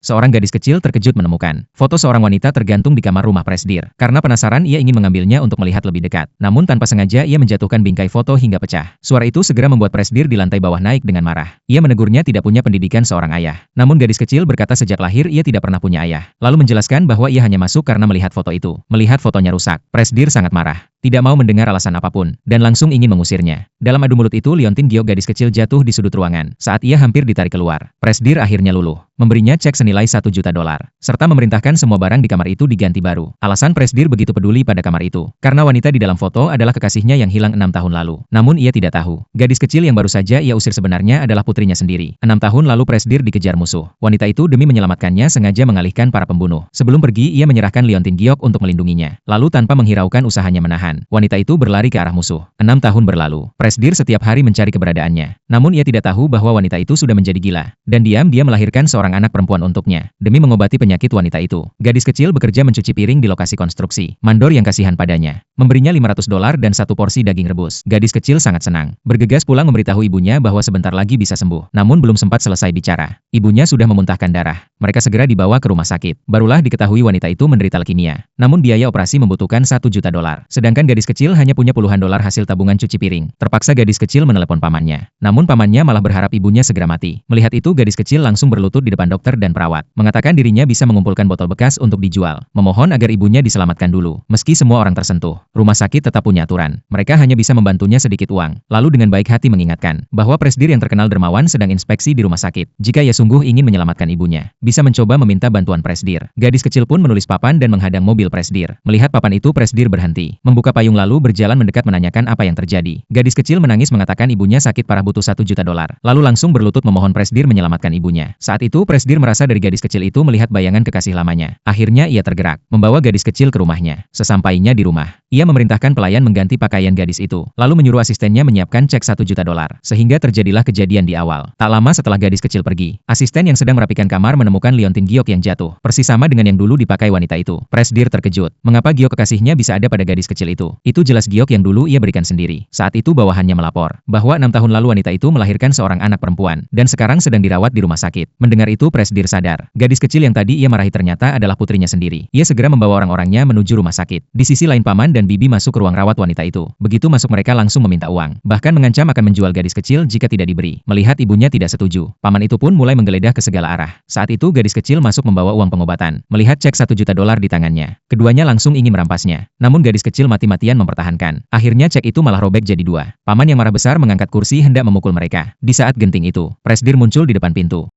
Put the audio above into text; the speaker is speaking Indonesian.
Seorang gadis kecil terkejut menemukan foto seorang wanita tergantung di kamar rumah Presdir. Karena penasaran, ia ingin mengambilnya untuk melihat lebih dekat. Namun tanpa sengaja ia menjatuhkan bingkai foto hingga pecah. Suara itu segera membuat Presdir di lantai bawah naik dengan marah. Ia menegurnya tidak punya pendidikan seorang ayah. Namun gadis kecil berkata sejak lahir ia tidak pernah punya ayah. Lalu menjelaskan bahwa ia hanya masuk karena melihat foto itu. Melihat fotonya rusak, Presdir sangat marah. Tidak mau mendengar alasan apapun, dan langsung ingin mengusirnya. Dalam adu mulut itu, Liontin Giok gadis kecil jatuh di sudut ruangan. Saat ia hampir ditarik keluar, Presdir akhirnya luluh, memberinya cek senilai $1 juta, serta memerintahkan semua barang di kamar itu diganti baru. Alasan Presdir begitu peduli pada kamar itu, karena wanita di dalam foto adalah kekasihnya yang hilang 6 tahun lalu. Namun ia tidak tahu, gadis kecil yang baru saja ia usir sebenarnya adalah putrinya sendiri. 6 tahun lalu Presdir dikejar musuh. Wanita itu demi menyelamatkannya sengaja mengalihkan para pembunuh. Sebelum pergi, ia menyerahkan Liontin Giok untuk melindunginya. Lalu tanpa menghiraukan usahanya menahan, wanita itu berlari ke arah musuh. 6 tahun berlalu, Presdir setiap hari mencari keberadaannya. Namun ia tidak tahu bahwa wanita itu sudah menjadi gila, dan diam-diam melahirkan seorang anak perempuan untuknya. Demi mengobati penyakit wanita itu, gadis kecil bekerja mencuci piring di lokasi konstruksi. Mandor yang kasihan padanya, memberinya $500 dan satu porsi daging rebus. Gadis kecil sangat senang, bergegas pulang memberitahu ibunya bahwa sebentar lagi bisa sembuh. Namun belum sempat selesai bicara, ibunya sudah memuntahkan darah. Mereka segera dibawa ke rumah sakit. Barulah diketahui wanita itu menderita leukemia. Namun biaya operasi membutuhkan $1 juta. Sedangkan gadis kecil hanya punya puluhan dolar hasil tabungan cuci piring. Terpaksa gadis kecil menelepon pamannya. Namun pamannya malah berharap ibunya segera mati. Melihat itu gadis kecil langsung berlutut di depan dokter dan perawat. Mengatakan dirinya bisa mengumpulkan botol bekas untuk dijual. Memohon agar ibunya diselamatkan dulu. Meski semua orang tersentuh, rumah sakit tetap punya aturan. Mereka hanya bisa membantunya sedikit uang. Lalu dengan baik hati mengingatkan bahwa Presdir yang terkenal dermawan sedang inspeksi di rumah sakit. Jika ia sungguh ingin menyelamatkan ibunya, bisa mencoba meminta bantuan Presdir. Gadis kecil pun menulis papan dan menghadang mobil Presdir. Melihat papan itu Presdir berhenti, membuka payung lalu berjalan mendekat menanyakan apa yang terjadi. Gadis kecil menangis mengatakan ibunya sakit parah butuh $1 juta. Lalu langsung berlutut memohon Presdir menyelamatkan ibunya. Saat itu Presdir merasa dari gadis kecil itu melihat bayangan kekasih lamanya. Akhirnya ia tergerak, membawa gadis kecil ke rumahnya. Sesampainya di rumah, ia memerintahkan pelayan mengganti pakaian gadis itu. Lalu menyuruh asistennya menyiapkan cek $1 juta. Sehingga terjadilah kejadian di awal. Tak lama setelah gadis kecil pergi, asisten yang sedang merapikan kamar menemukan Liontin Giok yang jatuh, persis sama dengan yang dulu dipakai wanita itu. Presdir terkejut. Mengapa Giok kekasihnya bisa ada pada gadis kecil itu? Itu jelas Giok yang dulu ia berikan sendiri. Saat itu bawahannya melapor bahwa 6 tahun lalu wanita itu melahirkan seorang anak perempuan dan sekarang sedang dirawat di rumah sakit. Mendengar itu Presdir sadar. Gadis kecil yang tadi ia marahi ternyata adalah putrinya sendiri. Ia segera membawa orang-orangnya menuju rumah sakit. Di sisi lain paman dan bibi masuk ke ruang rawat wanita itu. Begitu masuk mereka langsung meminta uang. Bahkan mengancam akan menjual gadis kecil jika tidak diberi. Melihat ibunya tidak setuju, paman itu pun mulai menggeledah ke segala arah. Saat itu gadis kecil masuk membawa uang pengobatan. Melihat cek $1 juta di tangannya, keduanya langsung ingin merampasnya. Namun gadis kecil mati-matian mempertahankan. Akhirnya cek itu malah robek jadi dua. Paman yang marah besar mengangkat kursi hendak memukul mereka. Di saat genting itu, Presdir muncul di depan pintu.